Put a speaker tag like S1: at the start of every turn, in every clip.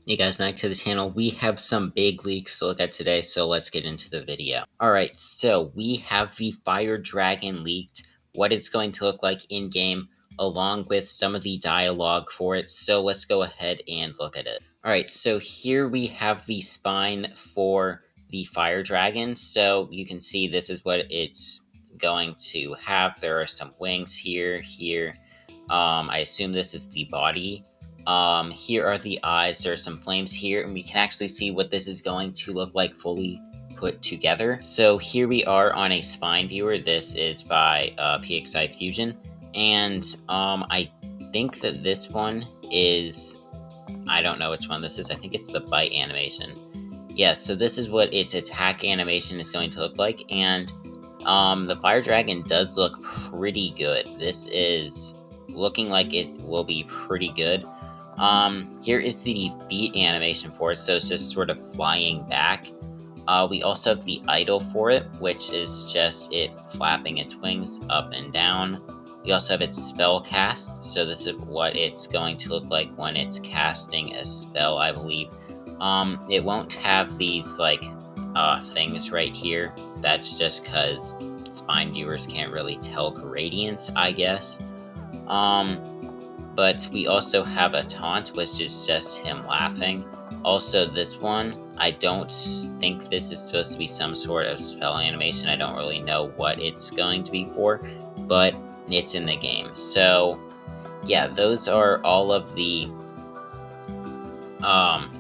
S1: Hey guys, back to the channel. We have some big leaks to look at today, so let's get into the video. Alright, so we have the Fire Dragon leaked, what it's going to look like in-game, along with some of the dialogue for it, so let's go ahead and look at it. Alright, so here we have the spine for the Fire Dragon, so you can see this is what it's going to have. There are some wings here. I assume this is the body. Here are the eyes. There are some flames here, and we can actually see what this is going to look like fully put together. So here we are on a spine viewer. This is by PXI Fusion, and I think that this one is, I don't know which one this is. I think it's the bite animation. Yeah, so this is what its attack animation is going to look like, and the Fire Dragon does look pretty good. This is looking like it will be pretty good. Here is the feet animation for it, so it's just sort of flying back. We also have the idle for it, which is just it flapping its wings up and down. We also have its spell cast, so this is what it's going to look like when it's casting a spell, I believe. It won't have these, like, things right here. That's just because spine viewers can't really tell gradients, I guess. But we also have a taunt, which is just him laughing. Also, this one, I don't think this is supposed to be some sort of spell animation. I don't really know what it's going to be for, but it's in the game. So, yeah, those are all of the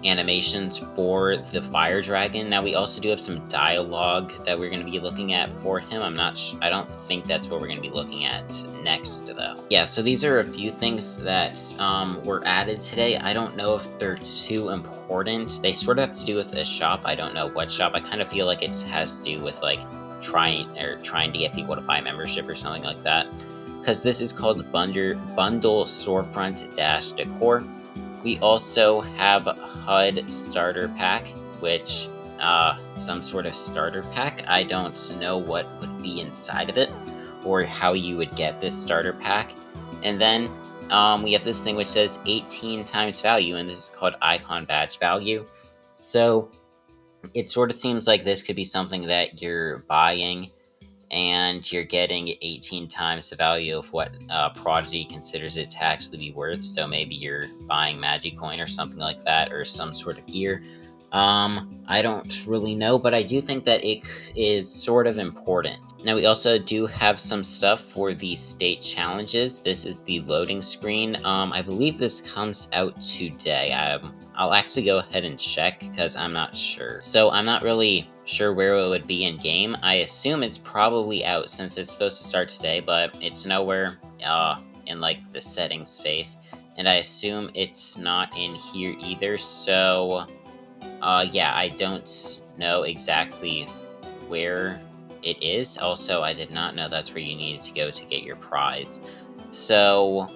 S1: animations for the Fire Dragon. Now we also do have some dialogue that we're going to be looking at for him. I don't think that's what we're going to be looking at next though. Yeah, so these are a few things that were added today. I don't know if they're too important. They sort of have to do with a shop. I don't know what shop. I kind of feel like it has to do with like trying to get people to buy membership or something like that, because this is called Bundle Storefront Dash Decor. We also have HUD Starter Pack, which, some sort of starter pack. I don't know what would be inside of it, or how you would get this starter pack. And then, we have this thing which says 18 times value, and this is called Icon Badge Value. So, it sort of seems like this could be something that you're buying, and you're getting 18 times the value of what Prodigy considers it to actually be worth. So maybe you're buying Magicoin or something like that, or some sort of gear. I don't really know, but I do think that it is sort of important. Now we also do have some stuff for the state challenges. This is the loading screen. I believe this comes out today. I'll actually go ahead and check because I'm not sure. So I'm not really sure where it would be in game. I assume it's probably out since it's supposed to start today, but it's nowhere in like the settings space, and I assume it's not in here either. So yeah, I don't know exactly where it is. Also, I did not know that's where you needed to go to get your prize. So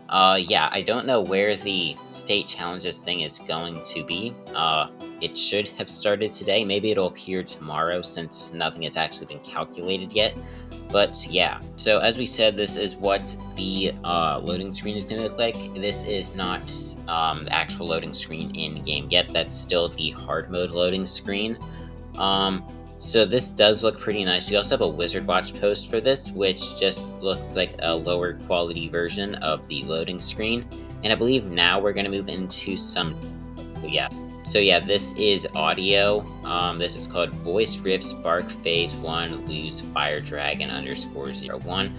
S1: yeah, I don't know where the state challenges thing is going to be. It should have started today. Maybe it'll appear tomorrow since nothing has actually been calculated yet. But yeah, so as we said, this is what the loading screen is going to look like. This is not the actual loading screen in game yet. That's still the hard mode loading screen. So this does look pretty nice. We also have a Wizard Watch post for this, which just looks like a lower quality version of the loading screen. And I believe now we're going to move into some, yeah. So yeah, this is audio. This is called Voice Rift Spark Phase 1 Lose Fire Dragon _01.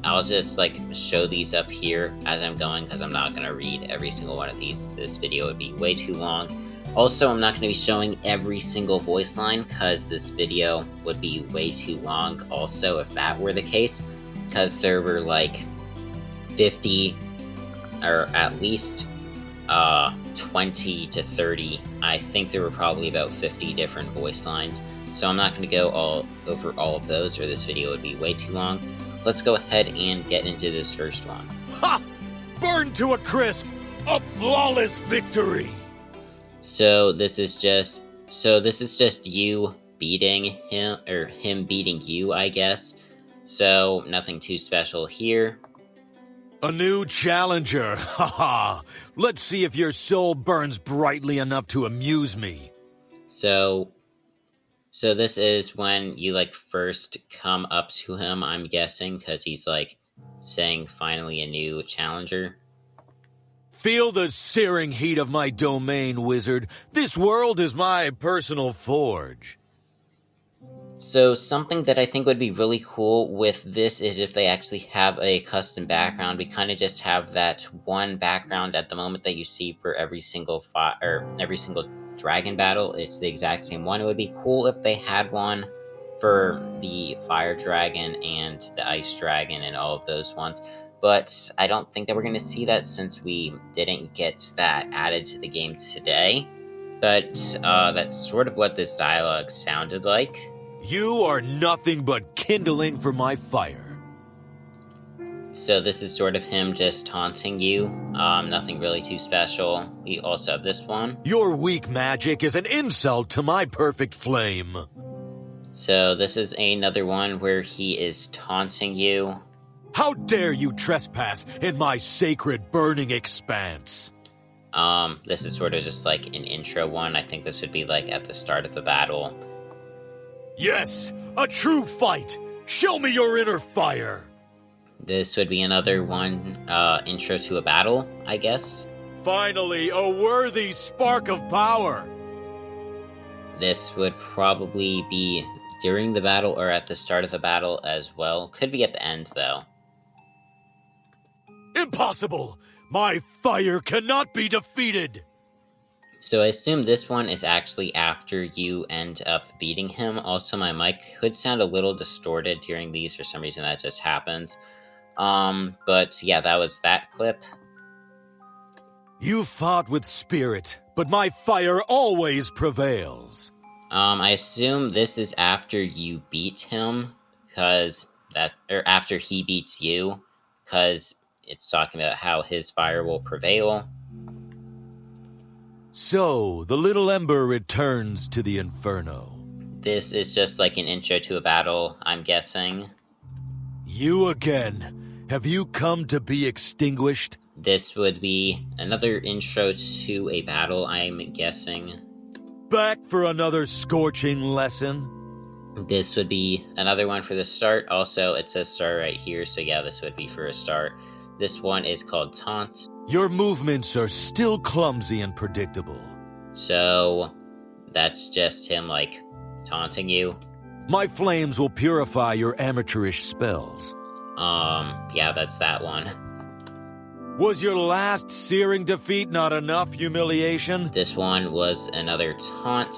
S1: I'll just like show these up here as I'm going, because I'm not going to read every single one of these. This video would be way too long. Also, I'm not going to be showing every single voice line, because this video would be way too long also if that were the case, because there were like 50, or at least 20 to 30. I think there were probably about 50 different voice lines, so I'm not going to go over all of those, or this video would be way too long. Let's go ahead and get into this first one.
S2: Ha! Burned to a crisp! A flawless victory!
S1: So this is just you beating him, or him beating you, I guess. So nothing too special here.
S2: A new challenger, haha. Let's see if your soul burns brightly enough to amuse me.
S1: So this is when you, like, first come up to him, I'm guessing, because he's, like, saying finally a new challenger.
S2: Feel the searing heat of my domain, wizard. This world is my personal forge.
S1: So something that I think would be really cool with this is if they actually have a custom background. We kind of just have that one background at the moment that you see for every single every single dragon battle. It's the exact same one. It would be cool if they had one for the fire dragon and the ice dragon and all of those ones. But I don't think that we're going to see that since we didn't get that added to the game today. But that's sort of what this dialogue sounded like.
S2: You are nothing but kindling for my fire.
S1: So this is sort of him just taunting you. Nothing really too special. We also have this one.
S2: Your weak magic is an insult to my perfect flame.
S1: So this is another one where he is taunting you.
S2: How dare you trespass in my sacred burning expanse?
S1: This is sort of just like an intro one. I think this would be like at the start of the battle.
S2: Yes, a true fight. Show me your inner fire.
S1: This would be another one, intro to a battle, I guess.
S2: Finally, a worthy spark of power.
S1: This would probably be during the battle or at the start of the battle as well. Could be at the end, though.
S2: Impossible! My fire cannot be defeated!
S1: So I assume this one is actually after you end up beating him. Also, my mic could sound a little distorted during these. For some reason, that just happens. But yeah, that was that clip.
S2: You fought with spirit, but my fire always prevails.
S1: I assume this is after you beat him, or after he beats you, because it's talking about how his fire will prevail.
S2: So, the little ember returns to the inferno.
S1: This is just like an intro to a battle, I'm guessing.
S2: You again. Have you come to be extinguished?
S1: This would be another intro to a battle, I'm guessing.
S2: Back for another scorching lesson?
S1: This would be another one for the start. Also, it says start right here, so yeah, this would be for a start. This one is called Taunt.
S2: Your movements are still clumsy and predictable.
S1: So, that's just him, like, taunting you.
S2: My flames will purify your amateurish spells.
S1: Yeah, that's that one.
S2: Was your last searing defeat not enough humiliation?
S1: This one was another taunt.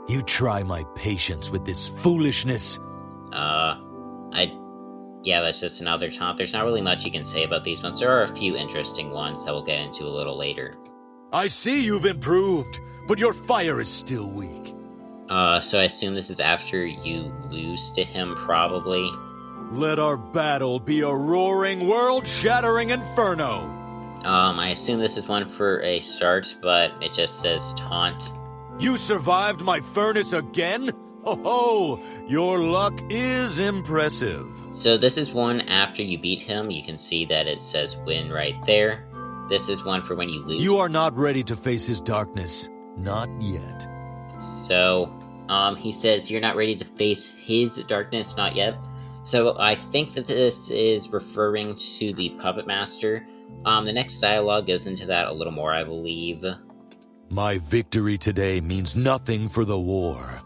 S2: You try my patience with this foolishness.
S1: Yeah, that's just another taunt. There's not really much you can say about these ones. There are a few interesting ones that we'll get into a little later.
S2: I see you've improved, but your fire is still weak.
S1: So I assume this is after you lose to him, probably.
S2: Let our battle be a roaring, world-shattering inferno.
S1: I assume this is one for a start, but it just says taunt.
S2: You survived my furnace again? Ho-ho! Your luck is impressive.
S1: So this is one after you beat him. You can see that it says win right there. This is one for when you lose.
S2: You are not ready to face his darkness. Not yet.
S1: So, he says you're not ready to face his darkness, not yet. So I think that this is referring to the Puppet Master. The next dialogue goes into that a little more, I believe.
S2: My victory today means nothing for the war.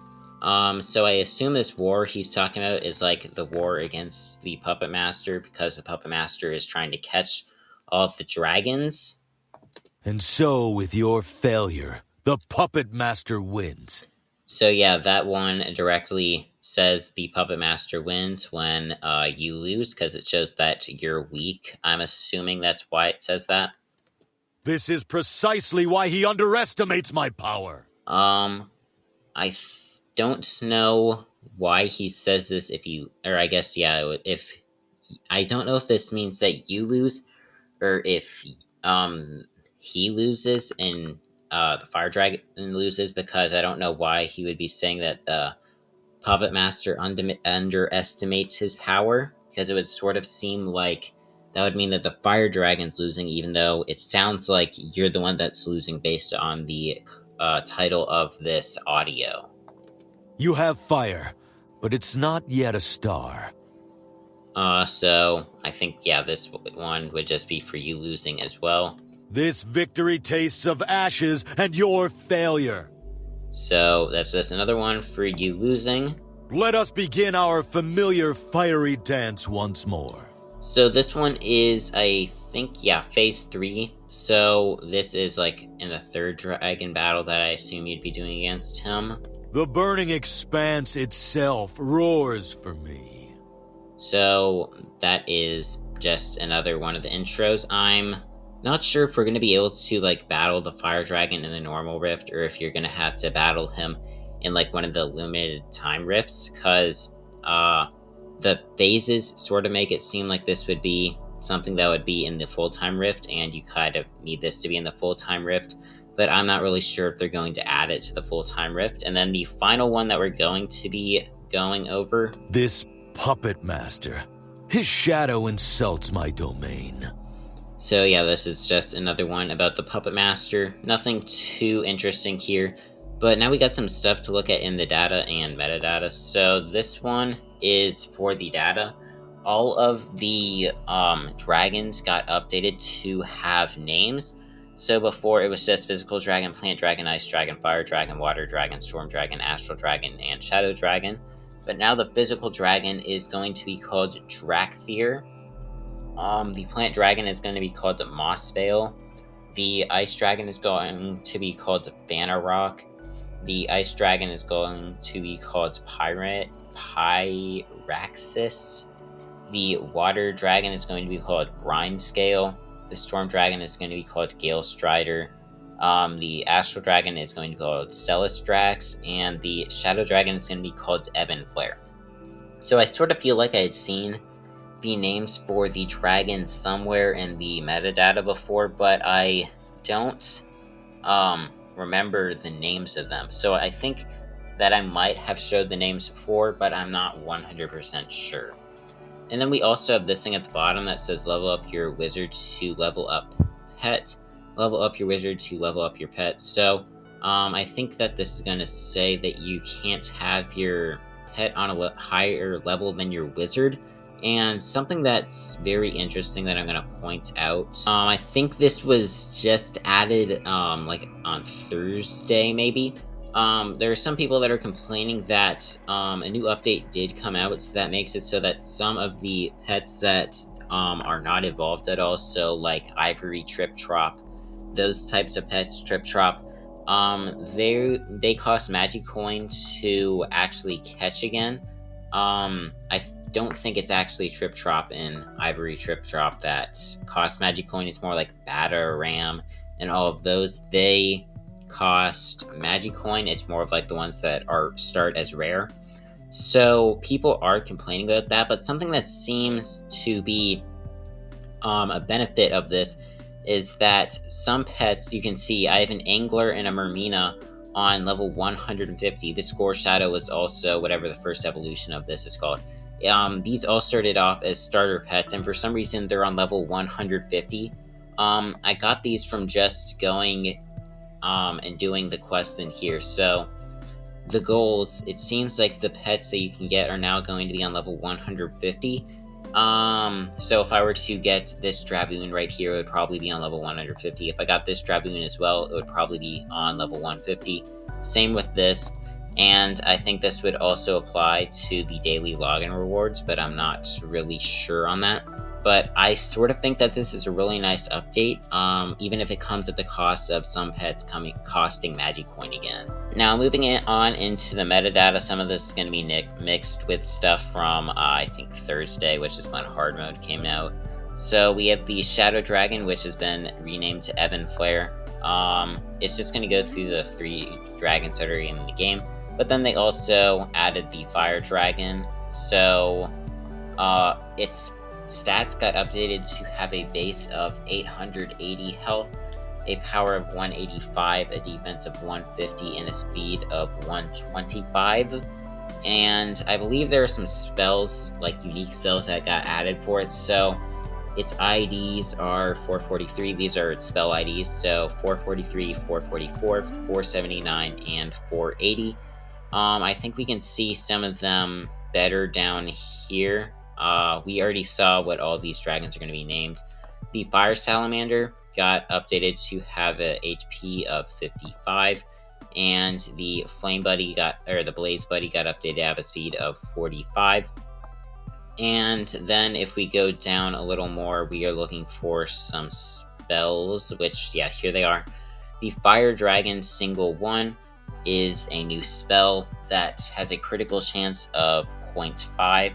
S1: So I assume this war he's talking about is like the war against the Puppet Master, because the Puppet Master is trying to catch all the dragons.
S2: And so, with your failure, the Puppet Master wins.
S1: So yeah, that one directly says the Puppet Master wins when you lose, because it shows that you're weak. I'm assuming that's why it says that.
S2: This is precisely why he underestimates my power.
S1: I don't know why he says this if I don't know if this means that you lose, or if he loses and the Fire Dragon loses, because I don't know why he would be saying that the Puppet Master underestimates his power, because it would sort of seem like that would mean that the fire dragon's losing, even though it sounds like you're the one that's losing based on the title of this audio.
S2: You have fire, but it's not yet a star.
S1: So I think, yeah, this one would just be for you losing as well.
S2: This victory tastes of ashes and your failure.
S1: So that's just another one for you losing.
S2: Let us begin our familiar fiery dance once more.
S1: So this one is, I think, yeah, phase 3. So this is like in the third dragon battle that I assume you'd be doing against him.
S2: The burning expanse itself roars for me.
S1: So that is just another one of the intros. I'm not sure if we're going to be able to like battle the fire dragon in the normal rift, or if you're going to have to battle him in like one of the limited time rifts, because the phases sort of make it seem like this would be something that would be in the full-time rift, and you kind of need this to be in the full-time rift, but I'm not really sure if they're going to add it to the full-time rift. And then the final one that we're going to be going over,
S2: this puppet master, his shadow insults my domain.
S1: So yeah, this is just another one about the puppet master. Nothing too interesting here, but now we got some stuff to look at in the data and metadata. So this one is for the data. All of the dragons got updated to have names. So before it was just physical dragon, plant dragon, ice dragon, fire dragon, water dragon, storm dragon, astral dragon, and shadow dragon. But now the physical dragon is going to be called Drakthir. The plant dragon is going to be called the Mossvale. The ice dragon is going to be called Vanarok. The ice dragon is going to be called Pyraxis. The water dragon is going to be called Brindscale. The storm dragon is going to be called Gale Strider. The astral dragon is going to be called Celestrax, and the shadow dragon is going to be called Evanflare. So I sort of feel like I had seen the names for the dragons somewhere in the metadata before, but I don't remember the names of them. So I think that I might have showed the names before, but I'm not 100% sure. And then we also have this thing at the bottom that says level up your wizard to level up pet. Level up your wizard to level up your pet. So I think that this is going to say that you can't have your pet on a higher level than your wizard. And something that's very interesting that I'm going to point out, I think this was just added like on Thursday maybe. There are some people that are complaining that a new update did come out, so that makes it so that some of the pets that are not evolved at all, so like Ivory, Trip Trop, those types of pets, Trip Trop, they cost magic coins to actually catch again. I don't think it's actually Trip Trop and Ivory Trip Trop that cost magic coin. It's more like Bata, Ram, and all of those. They cost magic coin. It's more of like the ones that start as rare. So people are complaining about that, but something that seems to be a benefit of this is that some pets, you can see I have an Angler and a Mermina on level 150. The Score Shadow is also whatever the first evolution of this is called. These all started off as starter pets, and for some reason they're on level 150. I got these from just going and doing the quest in here. So the goals, it seems like the pets that you can get are now going to be on level 150. So if I were to get this Draboon right here, it would probably be on level 150. If I got this Draboon as well, it would probably be on level 150. Same with this. And I think this would also apply to the daily login rewards, but I'm not really sure on that. But I sort of think that this is a really nice update, even if it comes at the cost of some pets costing magic coin again. Now, moving it on into the metadata, some of this is going to be mixed with stuff from, I think, Thursday, which is when hard mode came out. So we have the Shadow Dragon, which has been renamed to Evanflare. It's just going to go through the 3 dragons that are in the game. But then they also added the Fire Dragon. So its stats got updated to have a base of 880 health, a power of 185, a defense of 150, and a speed of 125. And I believe there are some spells, like unique spells that got added for it. So Its IDs are 443. These are its spell IDs, so 443, 444, 479, and 480. I think we can see some of them better down here. We already saw what all these dragons are going to be named. The Fire Salamander got updated to have a HP of 55, and the Flame Buddy the Blaze Buddy got updated to have a speed of 45. And then if we go down a little more, we are looking for some spells, which, yeah, here they are. The Fire Dragon Single 1 is a new spell that has a critical chance of 0.5.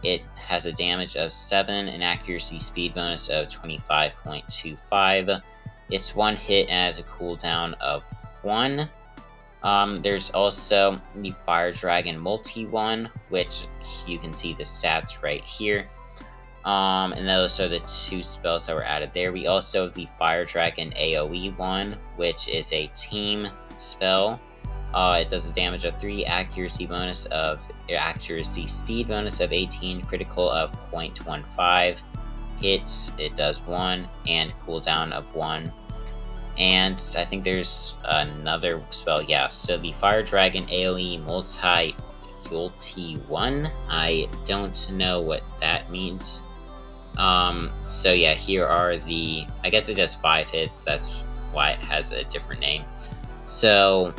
S1: It has a damage of 7, an accuracy speed bonus of 25.25. It's one hit and has a cooldown of 1. There's also the Fire Dragon Multi one, which you can see the stats right here. And those are the two spells that were added there. We also have the Fire Dragon AoE one, which is a team spell. It does a damage of 3, accuracy speed bonus of 18, critical of 0.15, hits it does 1, and cooldown of 1. And I think there's another spell, yeah. So the Fire Dragon AoE Multi 1. I don't know what that means. So yeah, here are I guess it does 5 hits, that's why it has a different name. So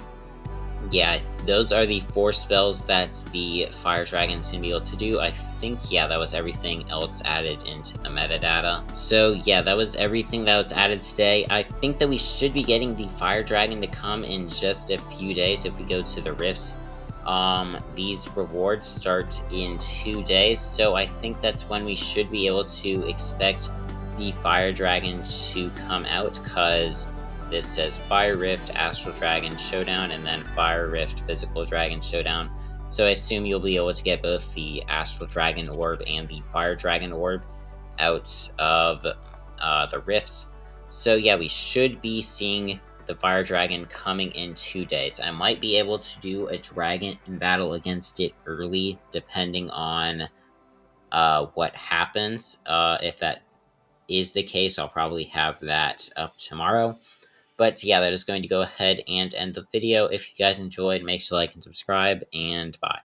S1: yeah, those are the 4 spells that the Fire Dragon's gonna be able to do. I think, yeah, that was everything else added into the metadata. So yeah, that was everything that was added today. I think that we should be getting the Fire Dragon to come in just a few days if we go to the rifts. These rewards start in 2 days, so I think that's when we should be able to expect the Fire Dragon to come out, because this says Fire Rift, Astral Dragon Showdown, and then Fire Rift, Physical Dragon Showdown. So I assume you'll be able to get both the Astral Dragon Orb and the Fire Dragon Orb out of the rifts. So yeah, we should be seeing the Fire Dragon coming in 2 days. I might be able to do a dragon battle against it early, depending on what happens. If that is the case, I'll probably have that up tomorrow. But yeah, that is going to go ahead and end the video. If you guys enjoyed, make sure to like and subscribe, and bye.